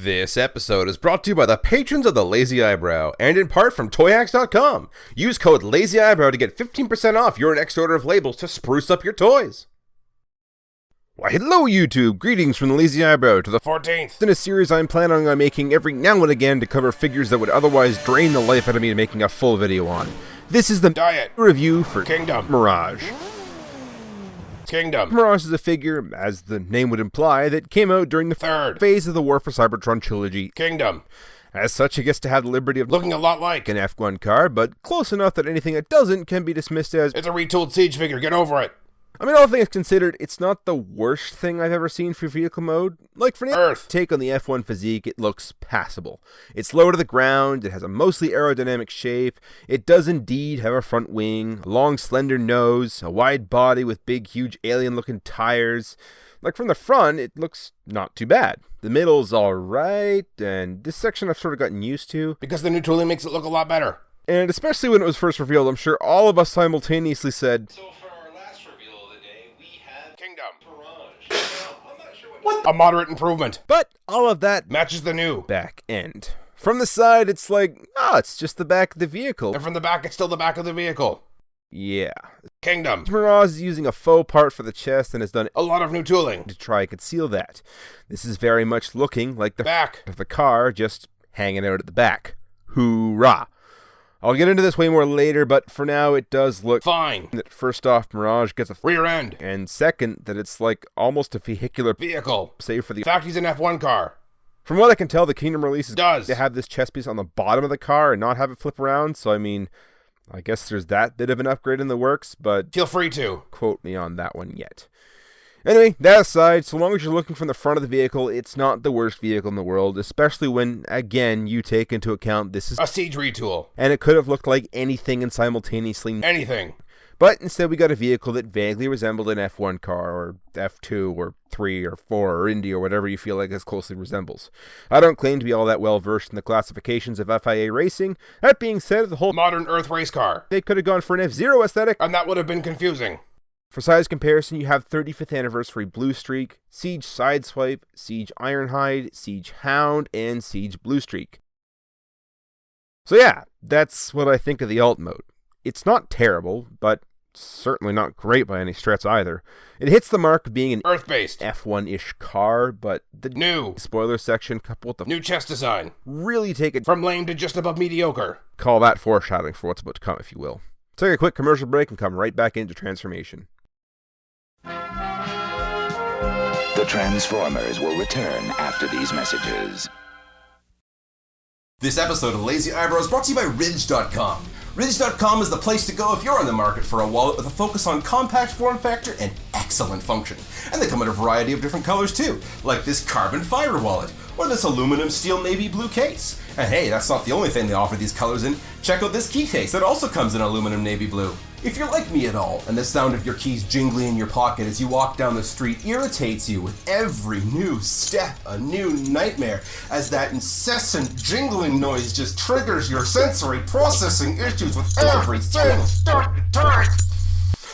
This episode is brought to you by the patrons of the Lazy Eyebrow, and in part from toyhacks.com. Use code LazyEyebrow to get 15% off your next order of labels to spruce up your toys. Why, hello YouTube! Greetings from the Lazy Eyebrow to the 14th in a series I'm planning on making every now and again to cover figures that would otherwise drain the life out of me making a full video on. This is the Diet review for Kingdom Mirage. Kingdom Mirage is a figure, as the name would imply, that came out during the Third phase of the War for Cybertron trilogy. Kingdom. As such, it gets to have the liberty of Looking a lot like an F1 car, but close enough that anything it doesn't can be dismissed as... It's a retooled Siege figure, get over it. I mean, all things considered, it's not the worst thing I've ever seen for vehicle mode. Like, for an Earth. take on the F1 physique, it looks passable. It's low to the ground, it has a mostly aerodynamic shape, it does indeed have a front wing, a long slender nose, a wide body with big huge alien-looking tires. Like, from the front, it looks not too bad. The middle's alright, and this section I've sort of gotten used to. Because the new tooling makes it look a lot better. And especially when it was first revealed, I'm sure all of us simultaneously said, Kingdom. What? A moderate improvement. but all of that Matches the new. back end. From the side, it's like, it's just the back of the vehicle. And from the back, it's still the back of the vehicle. Yeah. Kingdom. Mirage is using a faux part for the chest and has done A lot of new tooling. to try and conceal that. This is very much looking like the Back. of the car just hanging out at the back. Hoorah! I'll get into this way more later, but for now it does look Fine. that first off, Mirage gets a Rear end. and second, that it's like almost a vehicular Vehicle. save for the... In fact, he's an F1 car. From what I can tell, the Kingdom releases Does. to have this chest piece on the bottom of the car and not have it flip around, so I mean, I guess there's that bit of an upgrade in the works, but Feel free to. quote me on that one yet. Anyway, that aside, so long as you're looking from the front of the vehicle, it's not the worst vehicle in the world, especially when, again, you take into account this is... A Siege retool. and it could have looked like anything and simultaneously... Anything. But instead we got a vehicle that vaguely resembled an F1 car, or F2, or 3, or 4, or Indy, or whatever you feel like this closely resembles. I don't claim to be all that well versed in the classifications of FIA racing. That being said, the whole... Modern Earth race car. they could have gone for an F-Zero aesthetic. And that would have been confusing. For size comparison, you have 35th Anniversary Blue Streak, Siege Sideswipe, Siege Ironhide, Siege Hound, and Siege Blue Streak. So yeah, that's what I think of the alt mode. It's not terrible, but certainly not great by any stretch either. It hits the mark of being an Earth-based. F1-ish car, but the New. spoiler section coupled with the New chest design. really take it, From lame to just above mediocre. call that foreshadowing for what's about to come, if you will. Take a quick commercial break and come right back into Transformation. The Transformers will return after these messages. This episode of Lazy Eyebrow is brought to you by Ridge.com. Ridge.com is the place to go if you're on the market for a wallet with a focus on compact form factor and excellent function. And they come in a variety of different colors too, like this carbon fiber wallet, or this aluminum steel navy blue case. And hey, that's not the only thing they offer these colors in. Check out this key case that also comes in aluminum navy blue. If you're like me at all, and the sound of your keys jingling in your pocket as you walk down the street irritates you with every new step, a new nightmare, as that incessant jingling noise just triggers your sensory processing issues with every single step you take,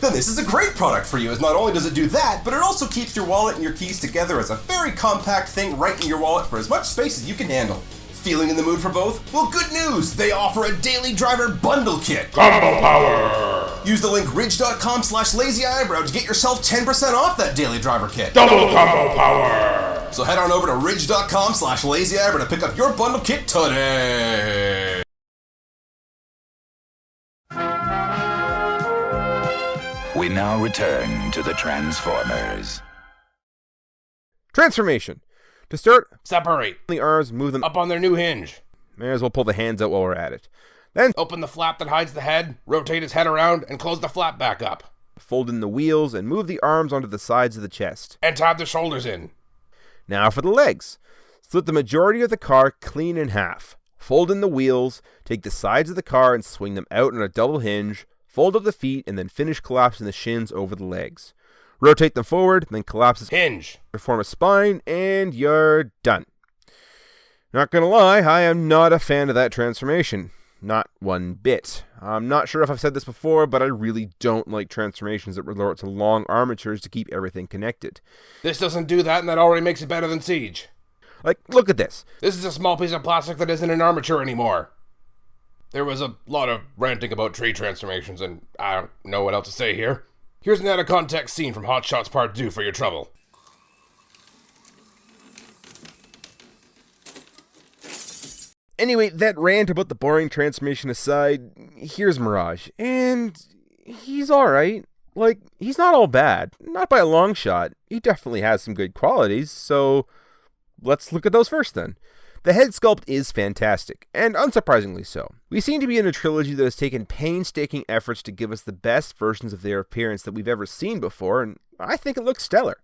then this is a great product for you, as not only does it do that, but it also keeps your wallet and your keys together as a very compact thing right in your wallet for as much space as you can handle. Feeling in the mood for both? Well, good news! They offer a daily driver bundle kit. Combo power. Use the link ridge.com/lazyeyebrow to get yourself 10% off that daily driver kit. Double combo power. So head on over to ridge.com/lazyeyebrow to pick up your bundle kit today. We now return to the Transformers. Transformation. To start, Separate. the arms, move them up. Up on their new hinge. May as well pull the hands out while we're at it. Then Open the flap that hides the head, rotate his head around, and close the flap back up. fold in the wheels and move the arms onto the sides of the chest. And tab the shoulders in. Now for the legs. Split the majority of the car clean in half. Fold in the wheels, take the sides of the car and swing them out on a double hinge, fold up the feet, and then finish collapsing the shins over the legs. Rotate them forward, then collapse the Hinge. to form a spine, and you're done. Not gonna lie, I am not a fan of that transformation. Not one bit. I'm not sure if I've said this before, but I really don't like transformations that resort to long armatures to keep everything connected. This doesn't do that, and that already makes it better than Siege. Like, look at this. This is a small piece of plastic that isn't an armature anymore. There was a lot of ranting about tree transformations, and I don't know what else to say here. Here's an out-of-context scene from Hot Shots Part 2 for your trouble. Anyway, that rant about the boring transformation aside, here's Mirage. And he's alright. Like, he's not all bad. Not by a long shot. He definitely has some good qualities, so let's look at those first then. The head sculpt is fantastic, and unsurprisingly so. We seem to be in a trilogy that has taken painstaking efforts to give us the best versions of their appearance that we've ever seen before, and I think it looks stellar.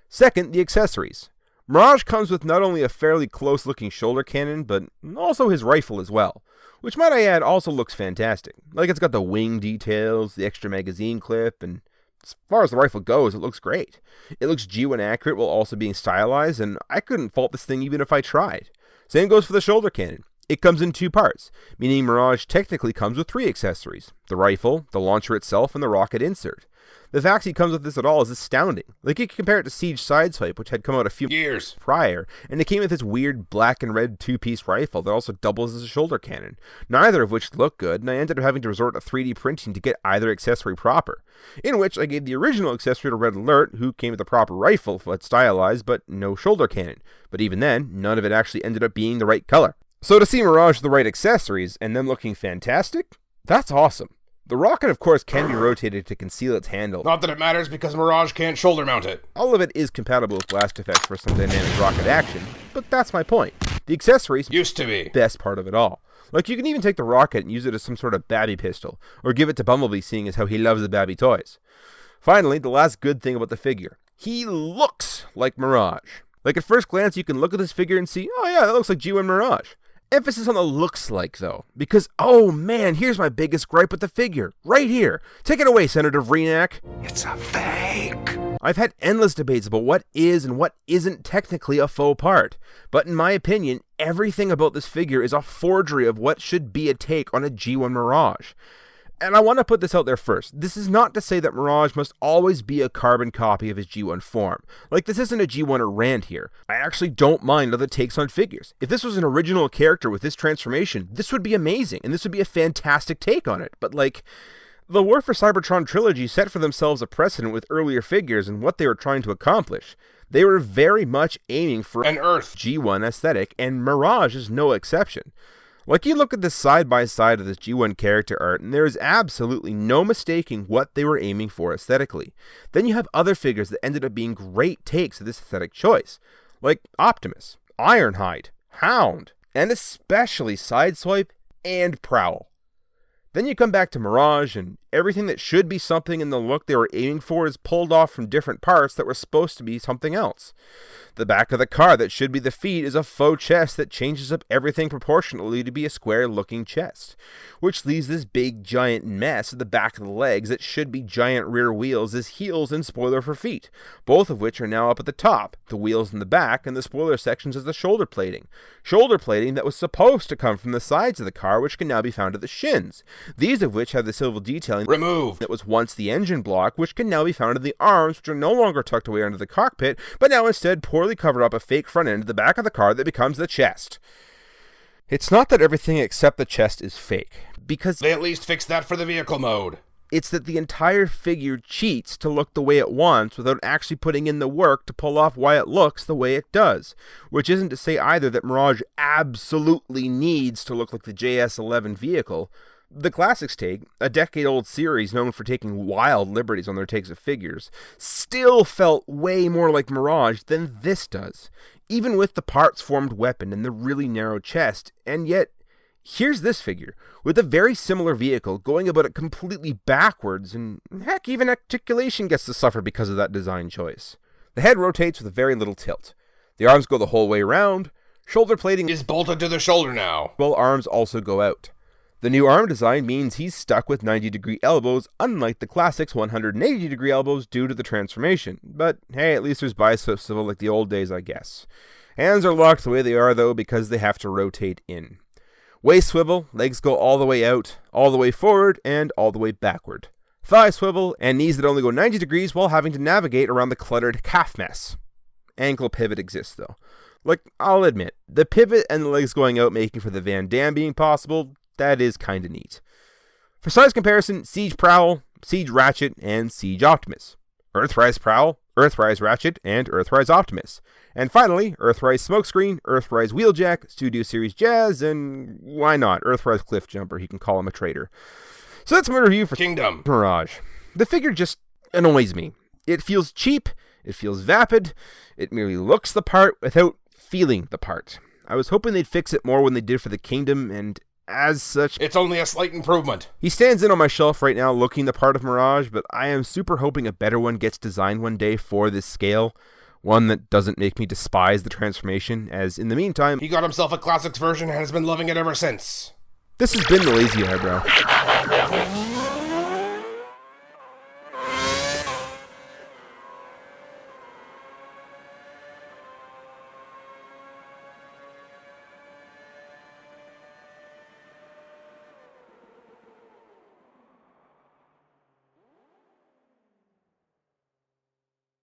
Second, the accessories. Mirage comes with not only a fairly close-looking shoulder cannon, but also his rifle as well, which might I add also looks fantastic. Like, it's got the wing details, the extra magazine clip, and as far as the rifle goes, it looks great. It looks G1 accurate while also being stylized, and I couldn't fault this thing even if I tried. Same goes for the shoulder cannon. It comes in 2 parts, meaning Mirage technically comes with 3 accessories: the rifle, the launcher itself, and the rocket insert. The fact he comes with this at all is astounding. Like, you can compare it to Siege Sideswipe, which had come out a few years prior, and it came with this weird black and red 2-piece rifle that also doubles as a shoulder cannon, neither of which look good, and I ended up having to resort to 3D printing to get either accessory proper, in which I gave the original accessory to Red Alert, who came with the proper rifle, but stylized, but no shoulder cannon. But even then, none of it actually ended up being the right color. So to see Mirage with the right accessories, and them looking fantastic, that's awesome. The rocket, of course, can be rotated to conceal its handle. Not that it matters, because Mirage can't shoulder mount it. All of it is compatible with blast effects for some dynamic rocket action, but that's my point. The accessories used to be best part of it all. Like, you can even take the rocket and use it as some sort of babby pistol, or give it to Bumblebee, seeing as how he loves the babby toys. Finally, the last good thing about the figure. He looks like Mirage. Like, at first glance, you can look at this figure and see, oh yeah, that looks like G1 Mirage. Emphasis on the looks like, though, because, oh man, here's my biggest gripe with the figure, right here. Take it away, Senator Vreenak. It's a fake. I've had endless debates about what is and what isn't technically a faux part, but in my opinion, everything about this figure is a forgery of what should be a take on a G1 Mirage. And I want to put this out there first. This is not to say that Mirage must always be a carbon copy of his G1 form. Like, this isn't a G1 rant here. I actually don't mind other takes on figures. If this was an original character with this transformation, this would be amazing, and this would be a fantastic take on it. But, like, the War for Cybertron trilogy set for themselves a precedent with earlier figures and what they were trying to accomplish. They were very much aiming for an Earth G1 aesthetic, and Mirage is no exception. Like, you look at this side-by-side of this G1 character art, and there is absolutely no mistaking what they were aiming for aesthetically. Then you have other figures that ended up being great takes of this aesthetic choice, like Optimus, Ironhide, Hound, and especially Sideswipe and Prowl. Then you come back to Mirage, and everything that should be something in the look they were aiming for is pulled off from different parts that were supposed to be something else. The back of the car that should be the feet is a faux chest that changes up everything proportionally to be a square-looking chest, which leaves this big giant mess at the back of the legs that should be giant rear wheels as heels and spoiler for feet, both of which are now up at the top, the wheels in the back, and the spoiler sections as the shoulder plating. Shoulder plating that was supposed to come from the sides of the car, which can now be found at the shins, these of which have the silver detailing removed that was once the engine block, which can now be found in the arms, which are no longer tucked away under the cockpit, but now instead poorly covered up a fake front end at the back of the car that becomes the chest. It's not that everything except the chest is fake, because they at least fixed that for the vehicle mode. It's that the entire figure cheats to look the way it wants without actually putting in the work to pull off why it looks the way it does. Which isn't to say either that Mirage absolutely needs to look like the JS11 vehicle. The Classics take, a decade-old series known for taking wild liberties on their takes of figures, still felt way more like Mirage than this does, even with the parts-formed weapon and the really narrow chest, and yet, here's this figure, with a very similar vehicle going about it completely backwards, and heck, even articulation gets to suffer because of that design choice. The head rotates with very little tilt. The arms go the whole way around, shoulder plating is bolted to the shoulder now, while arms also go out. The new arm design means he's stuck with 90-degree elbows, unlike the Classics' 180-degree elbows due to the transformation. But hey, at least there's bicep swivel like the old days, I guess. Hands are locked the way they are, though, because they have to rotate in. Waist swivel, legs go all the way out, all the way forward, and all the way backward. Thigh swivel, and knees that only go 90 degrees while having to navigate around the cluttered calf mess. Ankle pivot exists, though. Like, I'll admit, the pivot and the legs going out making for the Van Dam being possible, that is kinda neat. For size comparison, Siege Prowl, Siege Ratchet, and Siege Optimus. Earthrise Prowl, Earthrise Ratchet, and Earthrise Optimus. And finally, Earthrise Smokescreen, Earthrise Wheeljack, Studio Series Jazz, and why not, Earthrise Cliffjumper, he can call him a traitor. So that's my review for Kingdom Mirage. The figure just annoys me. It feels cheap, it feels vapid, it merely looks the part without feeling the part. I was hoping they'd fix it more when they did for the Kingdom, and as such, It's only a slight improvement. he stands in on my shelf right now looking the part of Mirage, but I am super hoping a better one gets designed one day for this scale. One that doesn't make me despise the transformation, as in the meantime, He got himself a classics version and has been loving it ever since. this has been the Lazy Eyebrow.